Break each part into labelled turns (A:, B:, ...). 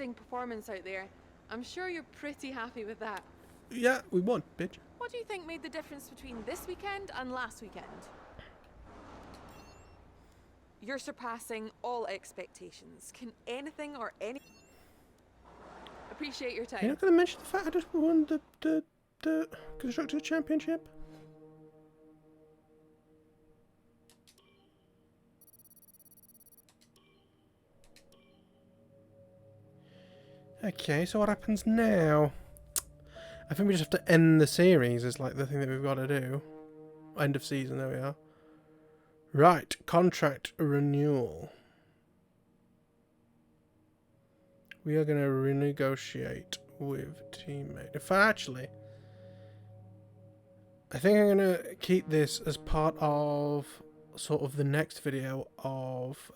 A: amazing performance out there. I'm sure you're pretty happy with that.
B: Yeah, we won, bitch.
A: What do you think made the difference between this weekend and last weekend? You're surpassing all expectations. Can anything or any... Appreciate your time.
B: You're not going to mention the fact I just won the Constructors Championship? Okay, so what happens now? I think we just have to end the series is like the thing that we've got to do. End of season, there we are. Right, contract renewal. We are going to renegotiate with teammate. If actually, I think I'm going to keep this as part of sort of the next video of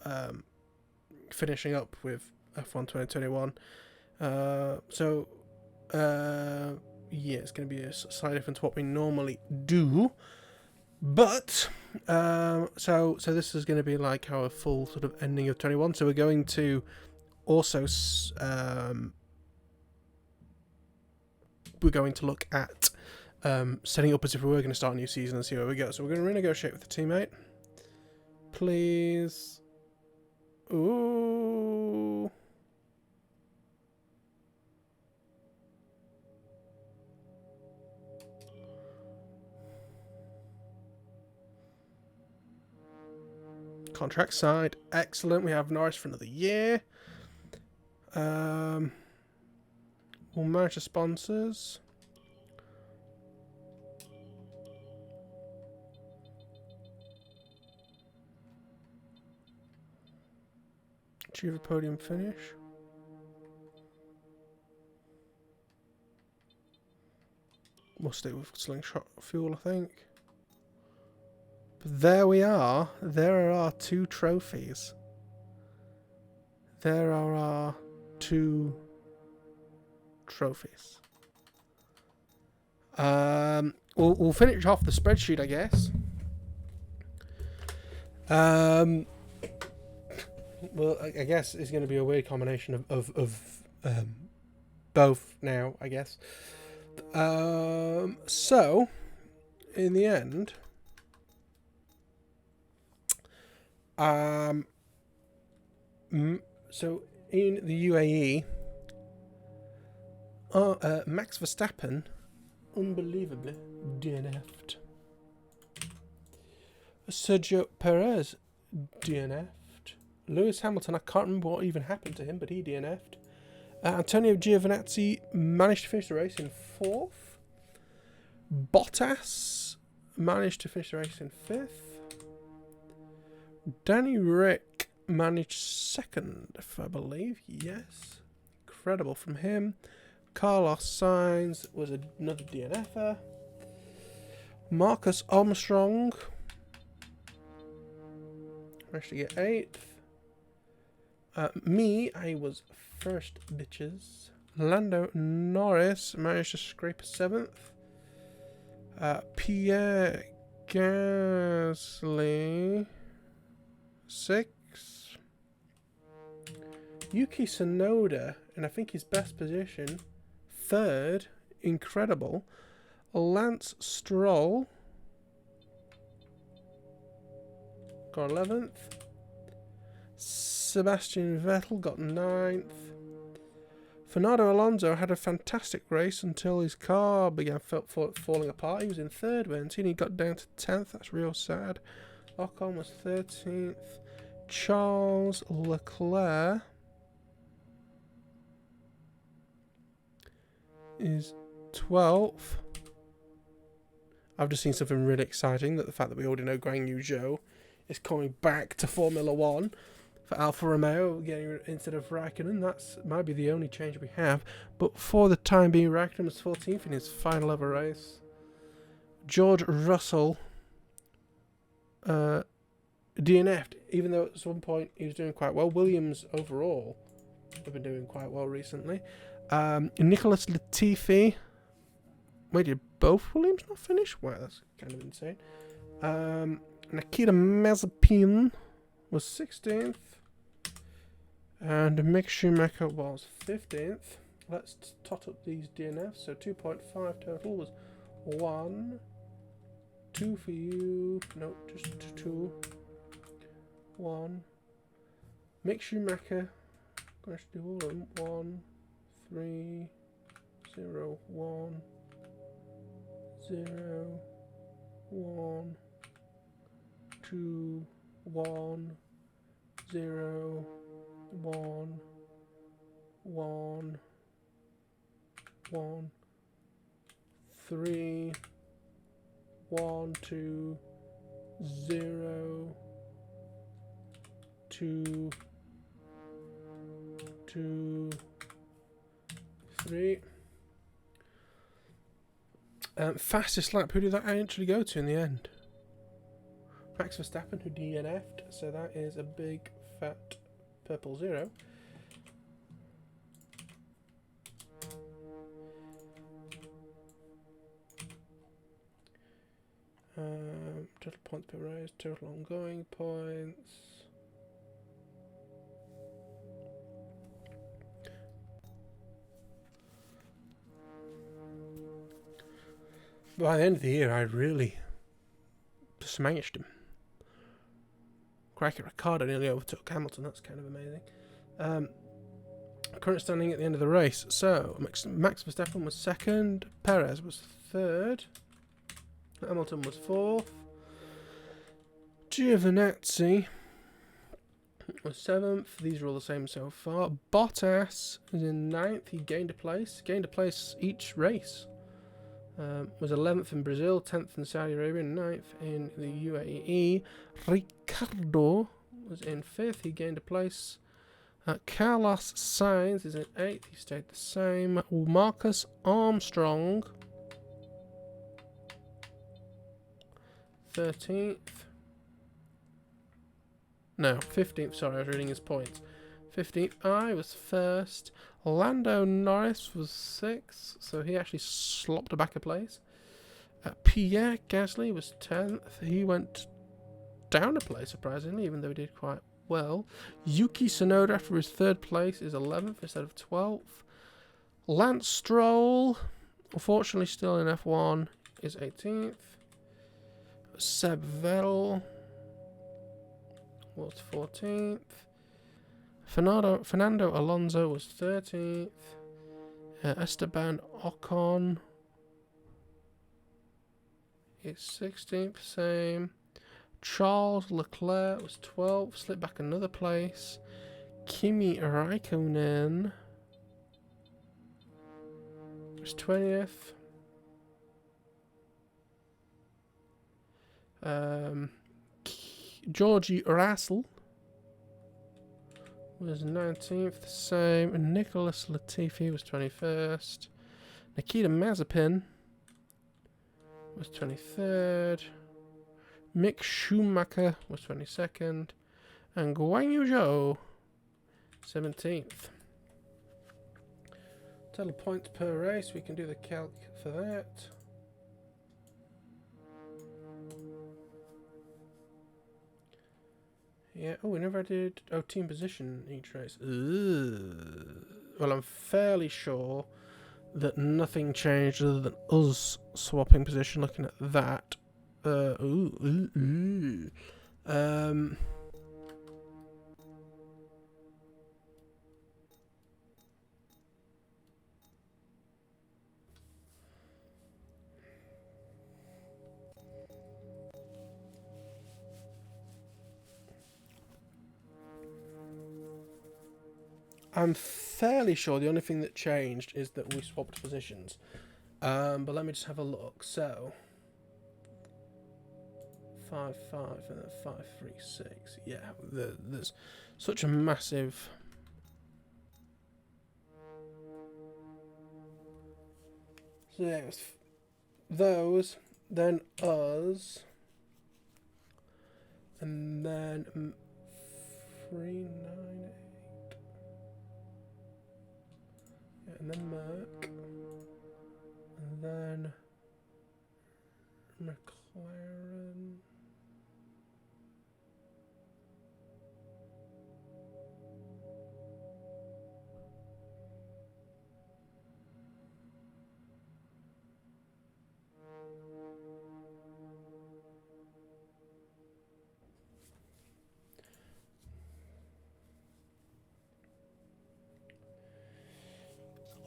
B: finishing up with F1 2021. Yeah, it's going to be a slightly different to what we normally do. But, so this is going to be like our full sort of ending of 21. So we're going to also, we're going to look at setting up as if we were going to start a new season and see where we go. So we're going to renegotiate with the teammate. Please. Ooh. Contract signed. Excellent. We have Norris for another year. We'll manage the sponsors. Achieve a podium finish. We'll stick with slingshot fuel, I think. But there we are. There are our 2 trophies. There are our 2 trophies. We'll finish off the spreadsheet, I guess. Well, I guess it's going to be a weird combination of both now, I guess. So, in the end, so in the UAE, Max Verstappen, unbelievably, DNF'd. Sergio Perez, DNF'd. Lewis Hamilton, I can't remember what even happened to him, but he DNF'd. Antonio Giovinazzi managed to finish the race in 4th. Bottas managed to finish the race in 5th. Danny Rick managed 2nd, if I believe. Yes. Incredible from him. Carlos Sainz was another DNF'er. Marcus Armstrong managed to get 8th. I was 1st, bitches. Lando Norris managed to scrape 7th. Pierre Gasly 6th. Yuki Tsunoda, and I think his best position, 3rd. Incredible. Lance Stroll got 11th. Sebastian Vettel got 9th. Fernando Alonso had a fantastic race until his car began falling apart. He was in 3rd, went in. He got down to 10th. That's real sad. Ocon was 13th. Charles Leclerc is 12th. I've just seen something really exciting, that the fact that we already know Guanyu Zhou is coming back to Formula 1 for Alfa Romeo, getting instead of Raikkonen. That's might be the only change we have. But for the time being, Raikkonen was 14th in his final ever race. George Russell DNF'd, even though at some point he was doing quite well. Williams overall have been doing quite well recently. Nicholas Latifi. Wait, did both Williams not finish? Wow, that's kind of insane. Nikita Mazepin was 16th. And Mick Schumacher was 15th. Let's tot up these DNFs. So 2.5 total was 1, 2 for you. No, just 2. 1. Mick Schumacher. Going to do all of them. 1, 3, 0, 1, 0, 1, 2, 1, 0, 1, 1, 1, 3, 1, 2, 0, 2, 2, 3. Fastest lap, who did that actually go to in the end? Max Verstappen, who DNF'd, so that is a big fat purple 0. Total points per race, total ongoing points. By the end of the year, I really smashed him. Cracker Ricardo nearly overtook Hamilton. That's kind of amazing. Current standing at the end of the race. So Max Verstappen was 2nd, Perez was 3rd, Hamilton was 4th, Giovinazzi was 7th. These are all the same so far. Bottas is in 9th. He gained a place each race. Was 11th in Brazil, 10th in Saudi Arabia, 9th in the UAE. Ricardo was in 5th, he gained a place. Carlos Sainz is in 8th, he stayed the same. Marcus Armstrong, 13th. No, 15th, sorry, I was reading his points. 15th, I was 1st. Lando Norris was 6th, so he actually slopped back a place. Pierre Gasly was 10th. He went down a place, surprisingly, even though he did quite well. Yuki Tsunoda, after his 3rd place, is 11th instead of 12th. Lance Stroll, unfortunately still in F1, is 18th. Seb Vettel was 14th. Fernando Alonso was 13th. Esteban Ocon is 16th, same. Charles Leclerc was 12th, slipped back another place. Kimi Raikkonen was 20th. Georgie Russell was 19th, same. Nicholas Latifi was 21st. Nikita Mazepin was 23rd. Mick Schumacher was 22nd. And Guanyu Zhou, 17th. Total points per race, we can do the calc for that. Yeah, oh, we never did team position each race. Well, I'm fairly sure that nothing changed other than us swapping position. Looking at that, I'm fairly sure the only thing that changed is that we swapped positions. But let me just have a look. So 5-5 and then 5-3-6. Yeah, there's such a massive. So yeah, it was those, then us, and then 3, 9, 8. And then Merc, and then McLaren,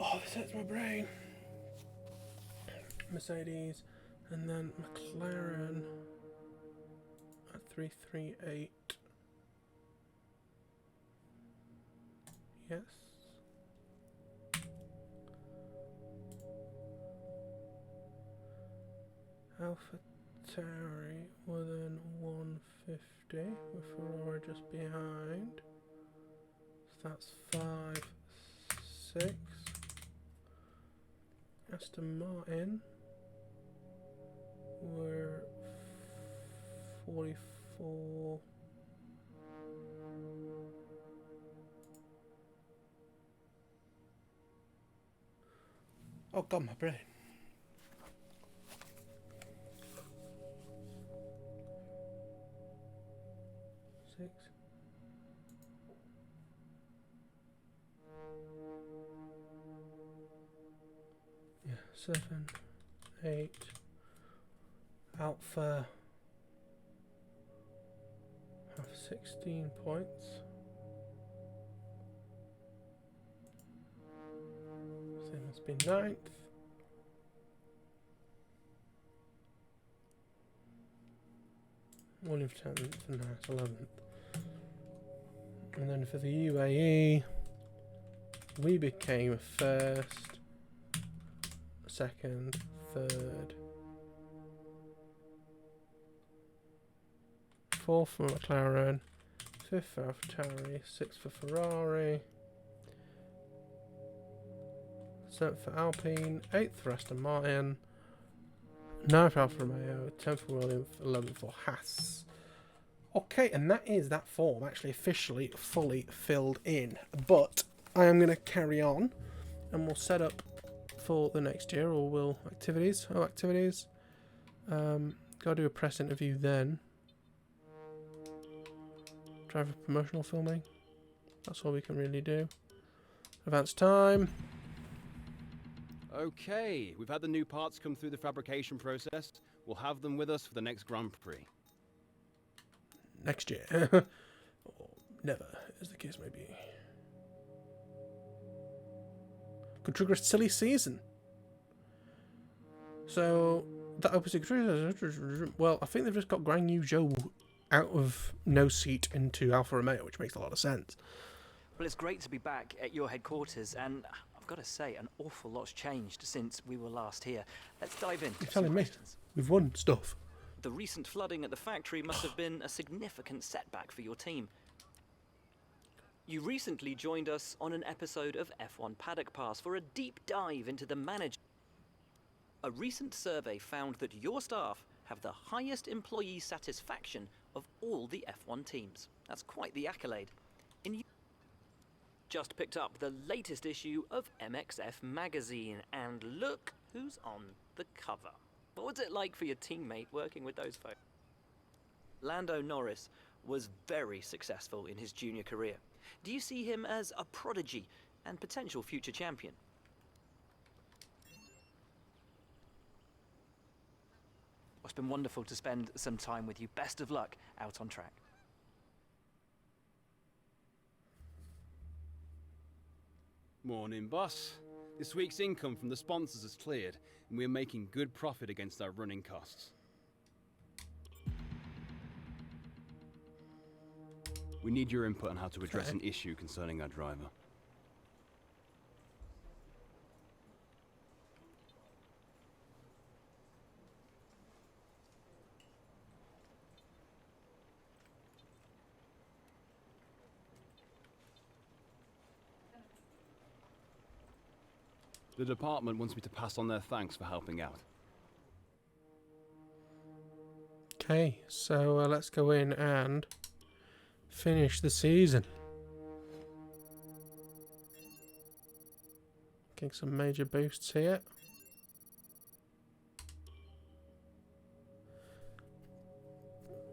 B: Oh, this hurts my brain. Mercedes, and then McLaren at 338. Yes. AlphaTauri within 150 with Ferrari just behind. So that's 5, 6. Aston Martin were 44. Oh God, my brain. Six. Yeah, 7, 8. Alpha have 16 points. So they must be 9th. Williams 10th and Haas 11th. And then for the UAE, we became 1st, 2nd, 3rd, 4th for McLaren, 5th for AlphaTauri, 6th for Ferrari, 7th for Alpine, 8th for Aston Martin, 9th for Alfa Romeo, 10th for Williams, 11th for Haas. Okay, and that is that form actually officially fully filled in. But I am going to carry on and we'll set up for the next year, or will activities. Gotta do a press interview then. Driver promotional filming. That's all we can really do. Advance time.
C: Okay, we've had the new parts come through the fabrication process. We'll have them with us for the next Grand Prix.
B: Next year. Or never, as the case may be. Could trigger a silly season. So, that opens the... Well, I think they've just got Guanyu Zhou out of no seat into Alfa Romeo, which makes a lot of sense.
D: Well, it's great to be back at your headquarters, and I've got to say, an awful lot's changed since we were last here. Let's dive into
B: You're telling me we've won stuff.
D: The recent flooding at the factory must have been a significant setback for your team. You recently joined us on an episode of F1 Paddock Pass for a deep dive into the manager. A recent survey found that your staff have the highest employee satisfaction of all the F1 teams. That's quite the accolade. Just picked up the latest issue of MXF magazine, and look who's on the cover. What was it like for your teammate working with those folks? Lando Norris was very successful in his junior career. Do you see him as a prodigy and potential future champion? It's been wonderful to spend some time with you. Best of luck out on track.
C: Morning, boss. This week's income from the sponsors has cleared, and we're making good profit against our running costs. We need your input on how to address an issue concerning our driver. The department wants me to pass on their thanks for helping out.
B: Okay, so let's go in and finish the season. Getting some major boosts here.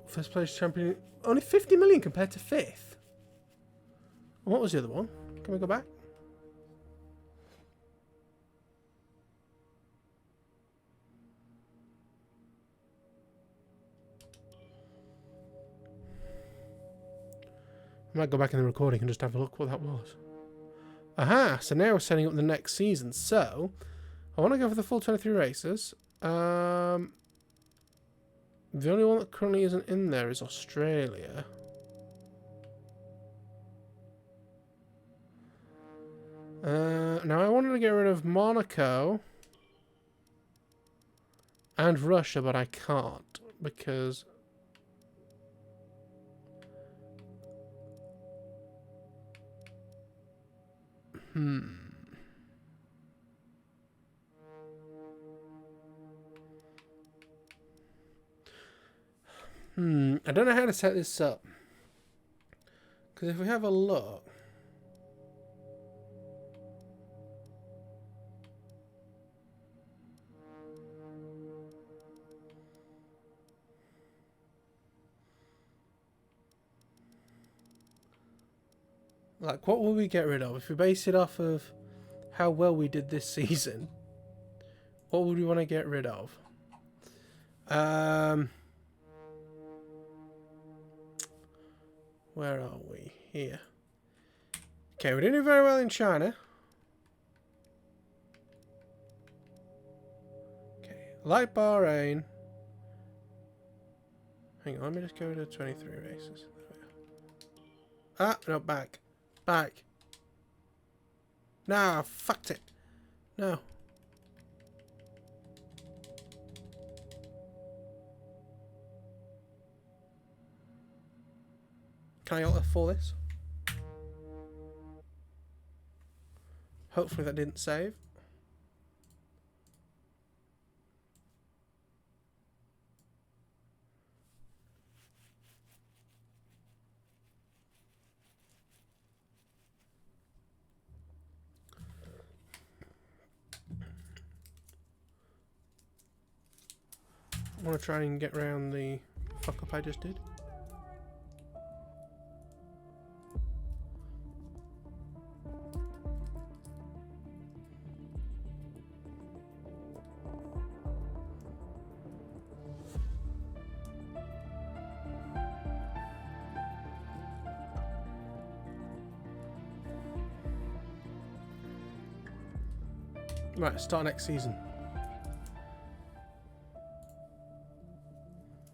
B: First place champion, only 50 million compared to 5th. What was the other one? Can we go back? I might go back in the recording and just have a look what that was. Aha, so now we're setting up the next season. So, I want to go for the full 23 races. The only one that currently isn't in there is Australia. Now I wanted to get rid of Monaco and Russia, but I can't because I don't know how to set this up. Because if we have a look, like, what will we get rid of? If we base it off of how well we did this season, what would we want to get rid of? Where are we? Here. Okay, we didn't do very well in China. Okay, like Bahrain. Hang on, let me just go to 23 races. There we go. Ah, no, back. Back. Nah, fucked it. No. Can I alter for this? Hopefully that didn't save. I want to try and get around the fuck up I just did. Right, start next season.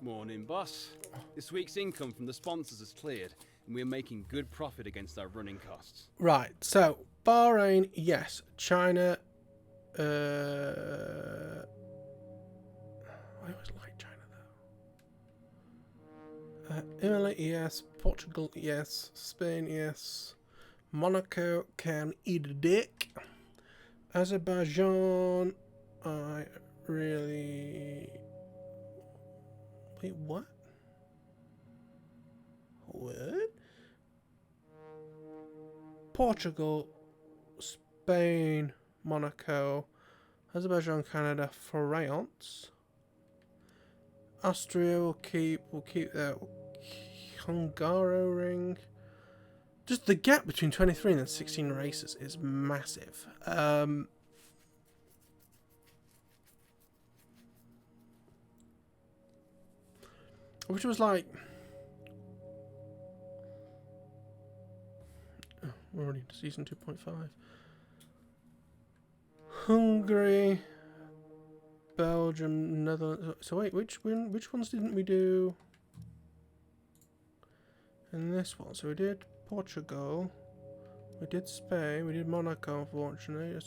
C: Morning, boss. This week's income from the sponsors has cleared, and we're making good profit against our running costs.
B: Right, so Bahrain, yes. China, I always like China though. Italy, yes. Portugal, yes. Spain, yes. Monaco can eat a dick. Azerbaijan, I really... Wait, what? What? Portugal, Spain, Monaco, Azerbaijan, Canada, France. Austria we'll keep that. Hungaroring. Just the gap between 23 and then 16 races is massive. Which was like... Oh, we're already into season 2.5. Hungary, Belgium, Netherlands... So wait, which ones didn't we do in this one? So we did Portugal, we did Spain, we did Monaco, unfortunately.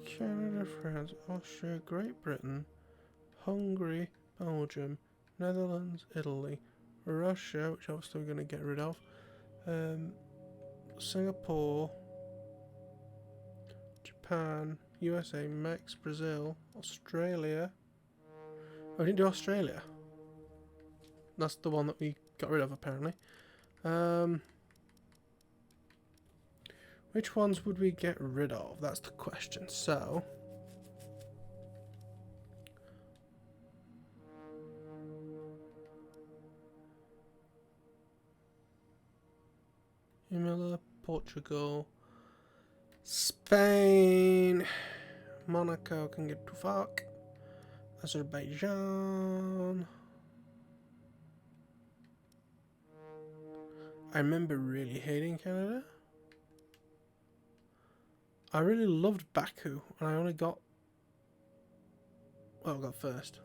B: Canada, France, Austria, Great Britain, Hungary, Belgium, Netherlands, Italy, Russia, which obviously we're going to get rid of, Singapore, Japan, USA, Mex, Brazil, Australia. Oh, we didn't do Australia. That's the one that we got rid of, apparently. Which ones would we get rid of? That's the question. So... Imola, Portugal, Spain, Monaco can get to fuck, Azerbaijan. I remember really hating Canada. I really loved Baku, and I only got... Well, I got first.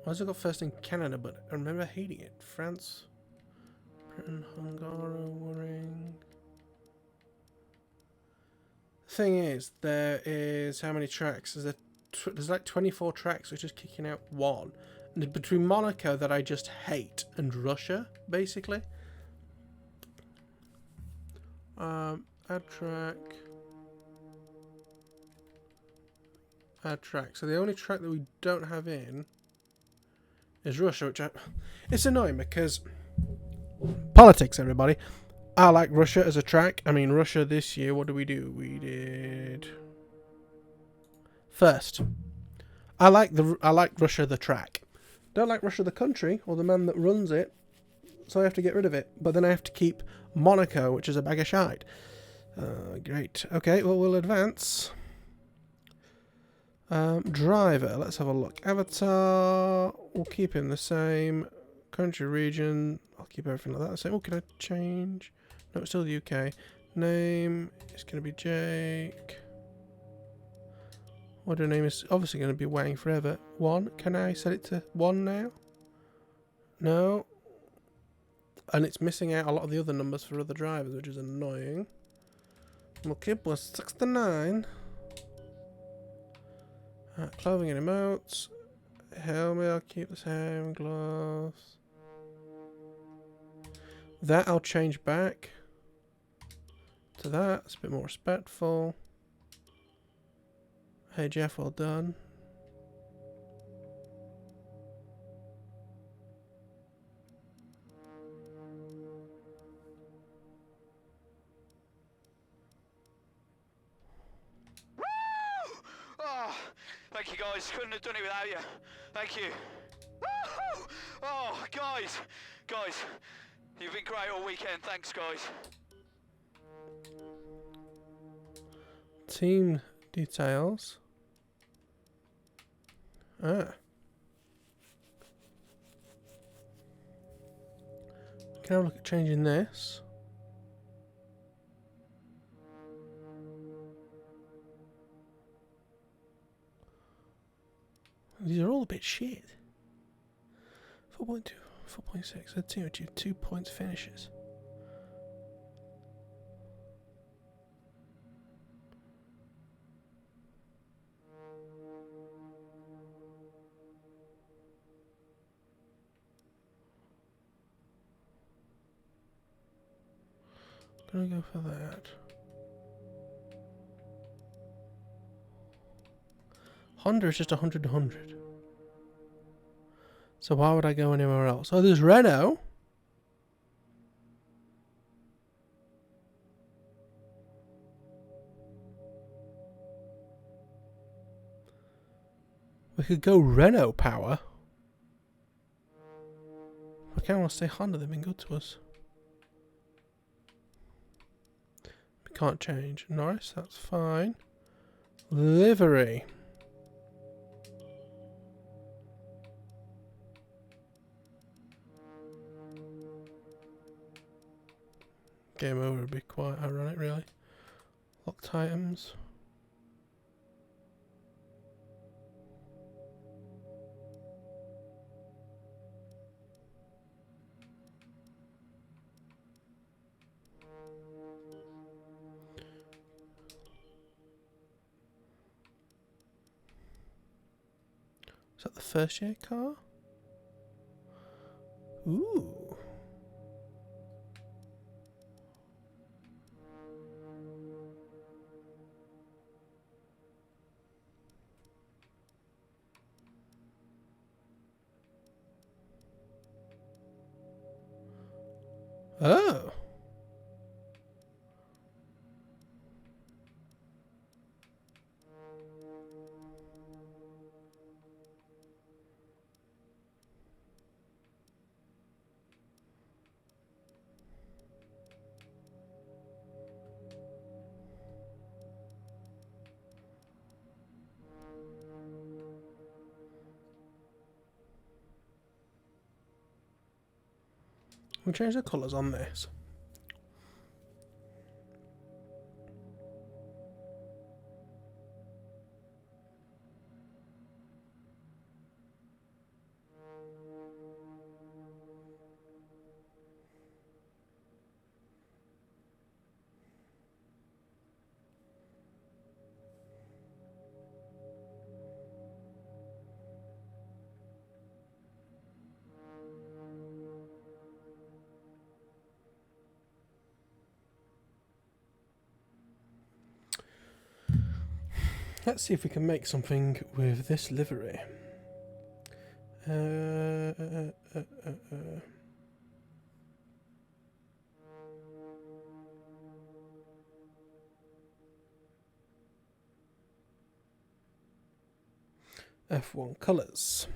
B: I also got first in Canada, but I remember hating it. France, Britain, Hungary, worrying. The thing is, there is how many tracks? There's like 24 tracks, which is kicking out one. And between Monaco, that I just hate, and Russia, basically. Add track. Add track. So the only track that we don't have in is Russia, which it's annoying because politics, everybody. I like Russia as a track. I mean, Russia this year, what did we do? We did first. I like Russia the track. Don't like Russia the country or the man that runs it, so I have to get rid of it. But then I have to keep Monaco, which is a bag of shite. Great. Okay, well, we'll advance. Driver, let's have a look. Avatar, we'll keep him the same. Country, region, I'll keep everything like that the same. Oh, can I change? No, it's still the UK. Name is going to be Jake. What name is obviously going to be Wang forever. 1. Can I set it to 1 now? No. And it's missing out a lot of the other numbers for other drivers, which is annoying. We'll keep with 69. Clothing and emotes. Helmet, I'll keep the same. Gloves. That I'll change back to that. It's a bit more respectful. Hey Jeff, well done.
E: Oh, thank you guys. Couldn't have done it without you. Thank you. Woo! Oh, guys, you've been great all weekend. Thanks, guys.
B: Team details. Can I look at changing this? These are all a bit shit. 4.2, 4.6. The team achieved 2 points finishes. Gonna go for that. Honda is just 100 to 100. So why would I go anywhere else? Oh, there's Renault. We could go Renault power. I kind of want to stay Honda. They've been good to us. We can't change. Norris, that's fine. Livery. Game over would be quite ironic, really. Locked items. Is that the first year car? Ooh. Oh. We'll change the colours on this. Let's see if we can make something with this livery. F1 colours.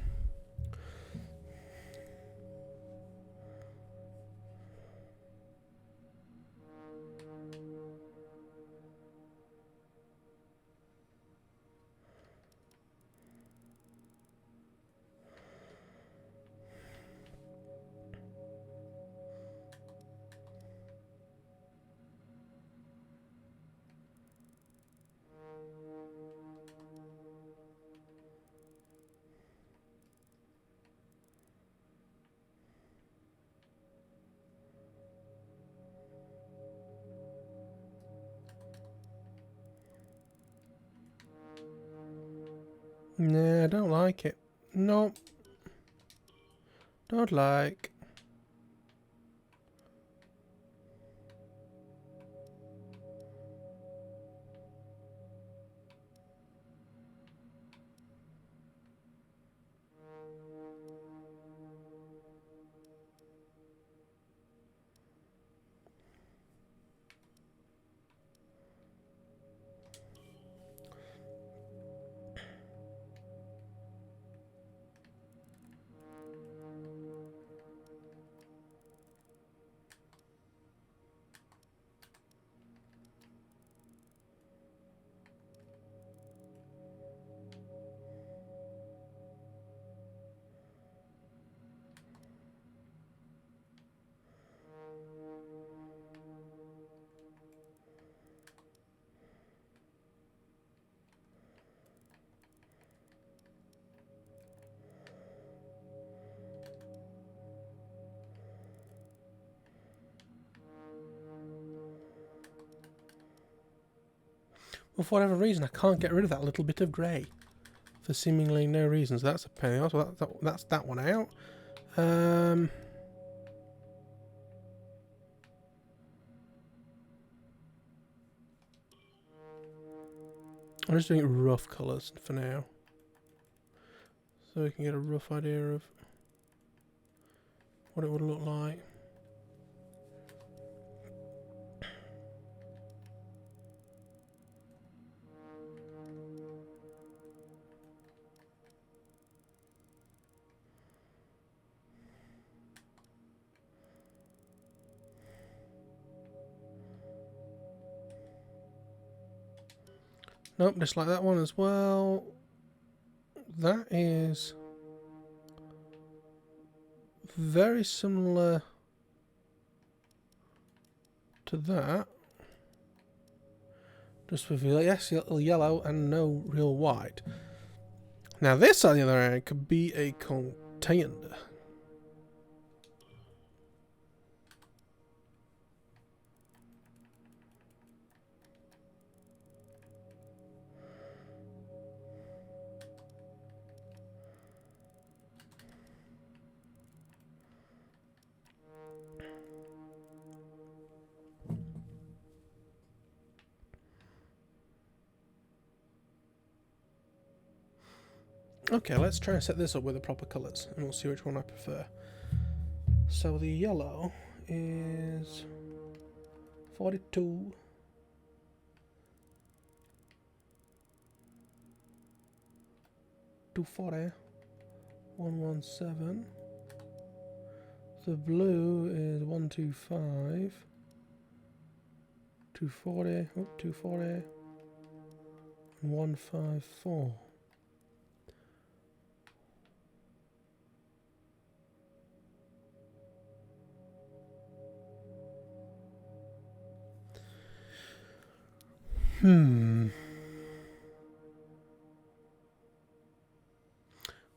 B: Nah, I don't like it. No. Don't like. Well, for whatever reason, I can't get rid of that little bit of grey. For seemingly no reason. So that's a pain. So that's that one out. I'm just doing rough colours for now. So we can get a rough idea of what it would look like. Nope, just like that one as well. That is very similar to that. Just with yes, yellow and no real white. Now this, on the other hand, could be a contender. Okay, let's try and set this up with the proper colours, and we'll see which one I prefer. So the yellow is 42. $240, 117. The blue is 125, 240, 240, and 154.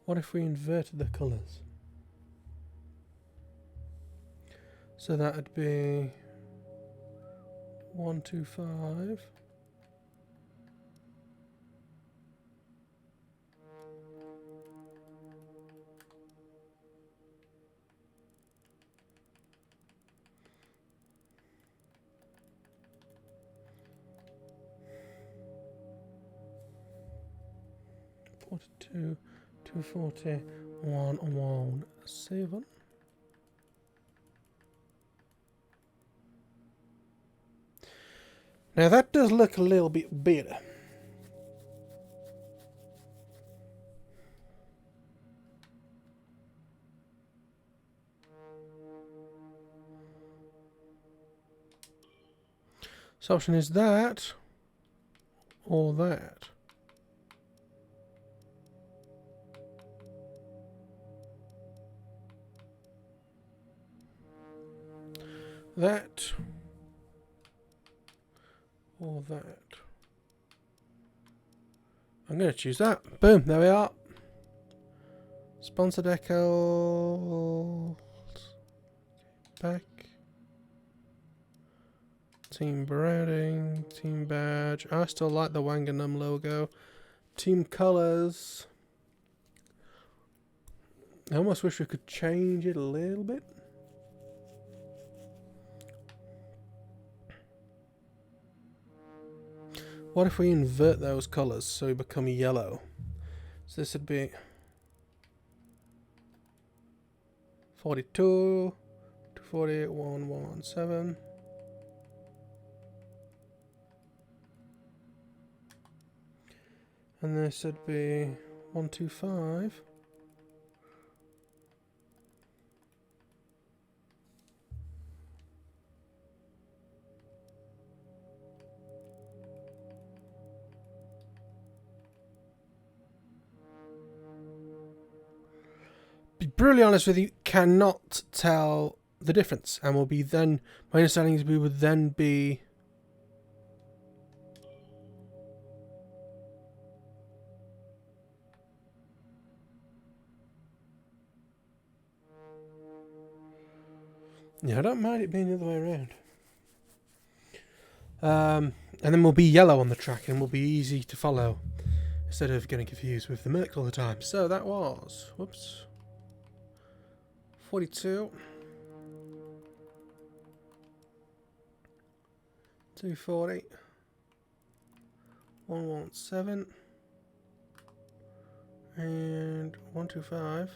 B: What if we inverted the colours? So that'd be 125. 142, 240, 117. Now that does look a little bit better. So option is that or that. That or that. I'm going to choose that. Boom, there we are. Sponsor decals. Back. Team branding, team badge. I still like the Wangernumb logo. Team colours. I almost wish we could change it a little bit. What if we invert those colours so we become yellow? So this would be 42, 240, 117. And this would be 125. Be brutally honest with you, cannot tell the difference, and will be then. My understanding is we would then be. Yeah, I don't mind it being the other way around. And then we'll be yellow on the track and we'll be easy to follow instead of getting confused with the Merc all the time. So that was, whoops, 42, 240, 117, and 125.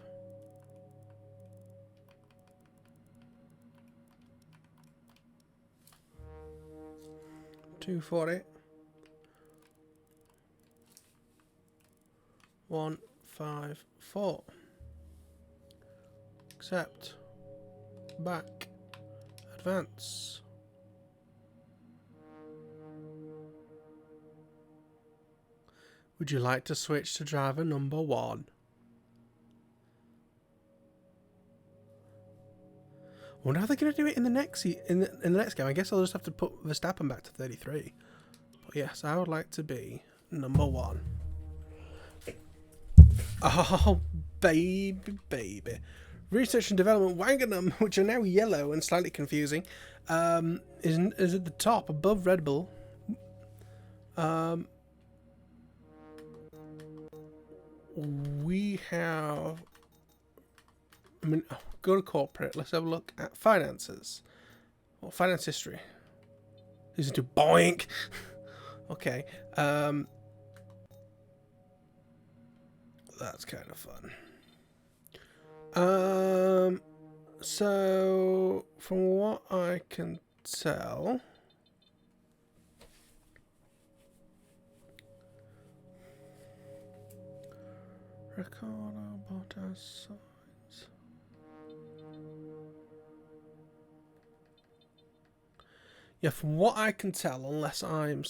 B: 240, 154. Accept. Back. Advance. Would you like to switch to driver number 1? I wonder how they're going to do it in the next in the next game. I guess I'll just have to put Verstappen back to 33. But yes, I would like to be number 1. Oh, baby, baby. Research and development Wangernumb, which are now yellow and slightly confusing, is at the top above Red Bull. We have. I mean, go to corporate. Let's have a look at finances. Well, finance history. Listen to boink. Okay. That's kind of fun. So from what I can tell, Ricardo Bottas signs. Yeah, from what I can tell, unless I'm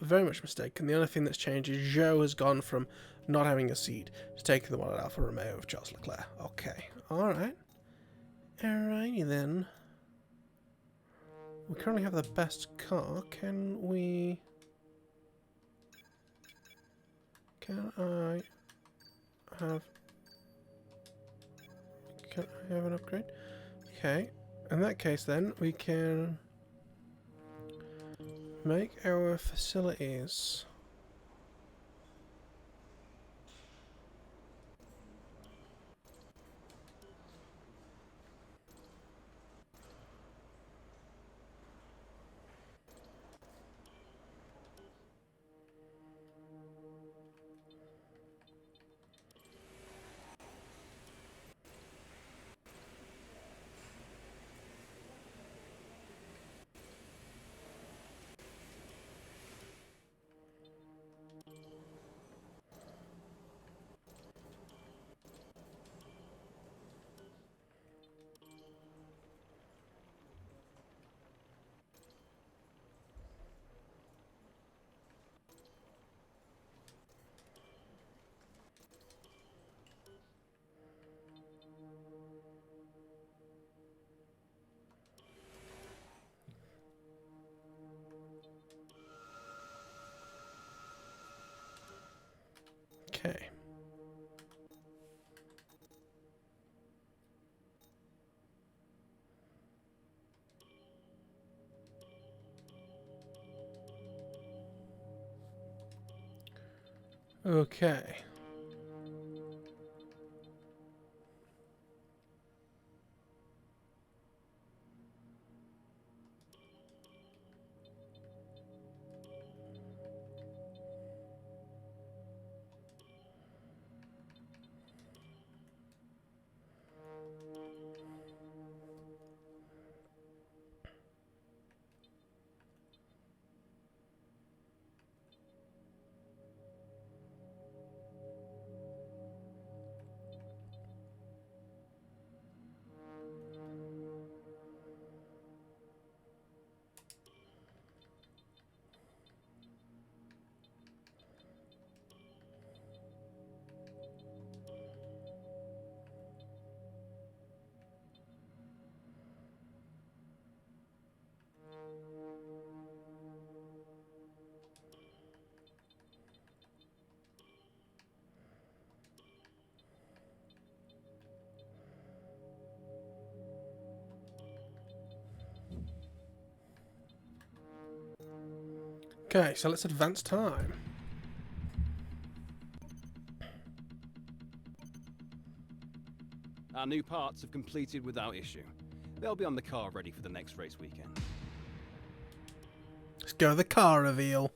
B: very much mistaken, the only thing that's changed is Zhou has gone from not having a seat to taking the one at Alfa Romeo of Charles Leclerc. Okay, alright. Alrighty then. We currently have the best car. Can I have an upgrade? Okay. In that case then, we can make our facilities Okay. Okay, so let's advance time.
C: Our new parts have completed without issue. They'll be on the car ready for the next race weekend.
B: Let's go to the car reveal.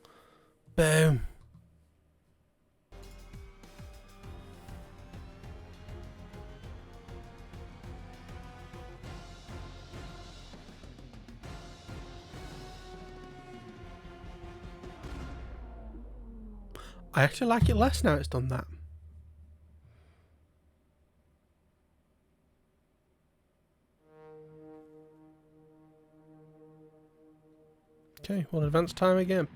B: Boom. I actually like it less now it's done that. Okay, well, advance time again.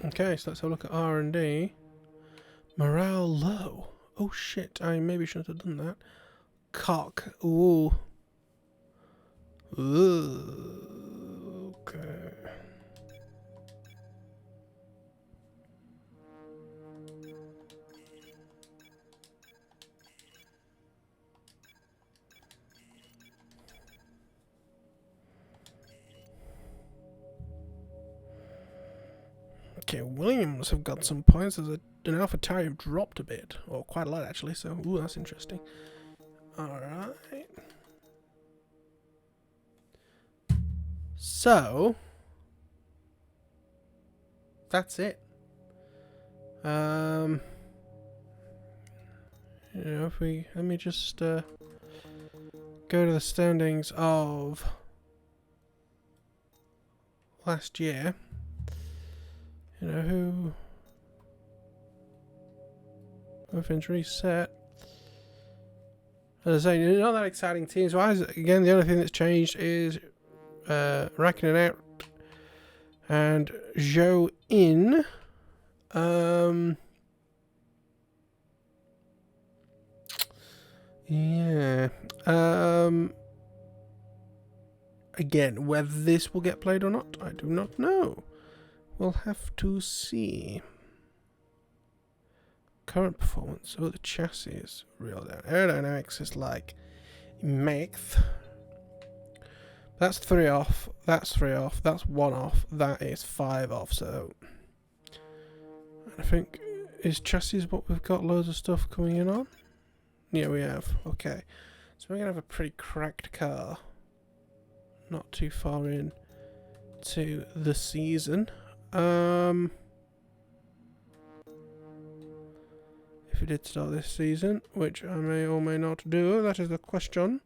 B: Okay, so let's have a look at R&D. Morale low. Oh shit, I maybe shouldn't have done that. Cock. Ooh. Ooh. Okay. Okay, Williams have got some points. There's an AlphaTauri have dropped a bit, or quite a lot actually. So, ooh, that's interesting. All right. So that's it. You know, if we let me just go to the standings of last year. You know, who everything's reset. As I say, not that exciting teams wise. Again, the only thing that's changed is Raikkonen out and Zhou in. Yeah. Again, whether this will get played or not, I do not know. We'll have to see. Current performance. Oh, the chassis is real down. Aerodynamics is like math. That's 3 off. That's 3 off. That's 1 off. That is 5 off. So I think is chassis what we've got loads of stuff coming in on. Yeah, we have. Okay, so we're gonna have a pretty cracked car. Not too far in to the season. If we did start this season, which I may or may not do, that is the question.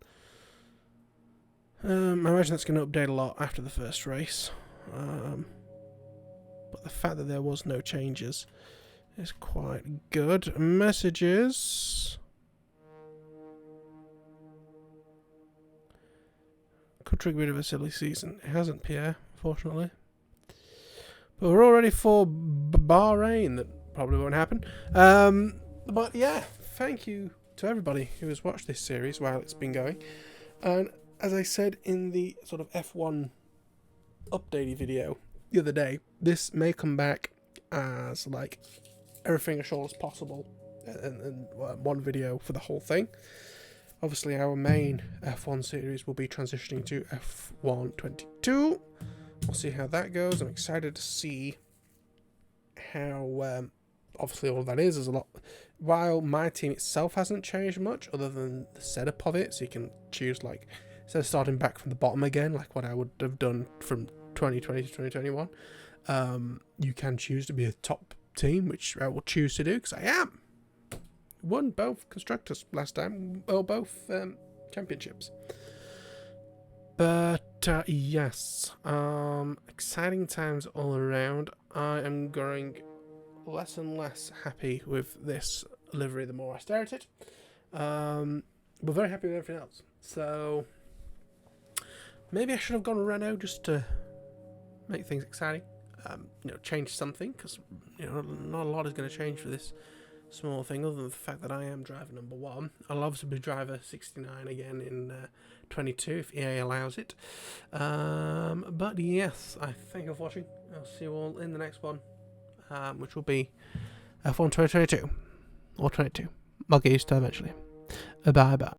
B: I imagine that's going to update a lot after the first race. But the fact that there was no changes is quite good. Messages. Could trigger a bit of a silly season. It hasn't, Pierre, unfortunately. But we're all ready for Bahrain. That probably won't happen. But yeah, thank you to everybody who has watched this series while it's been going. And as I said in the sort of F1 updatey video the other day, this may come back as like everything as short as possible one video for the whole thing. Obviously, our main F1 series will be transitioning to F1 22. We'll see how that goes. I'm excited to see how, obviously, all that is. There's a lot. While my team itself hasn't changed much, other than the setup of it, so you can choose, like, instead of starting back from the bottom again, like what I would have done from 2020 to 2021, you can choose to be a top team, which I will choose to do, because I am. Won both constructors last time, well, both championships. But yes, exciting times all around. I am growing less and less happy with this livery the more I stare at it. But very happy with everything else. So maybe I should have gone Renault just to make things exciting. Change something, because not a lot is going to change for this small thing, other than the fact that I am driver number 1. I'll obviously be driver 69 again in 22 if EA allows it. But yes, I thank you for watching. I'll see you all in the next one, which will be F1 2022 or 22. I'll get used to eventually. Bye bye.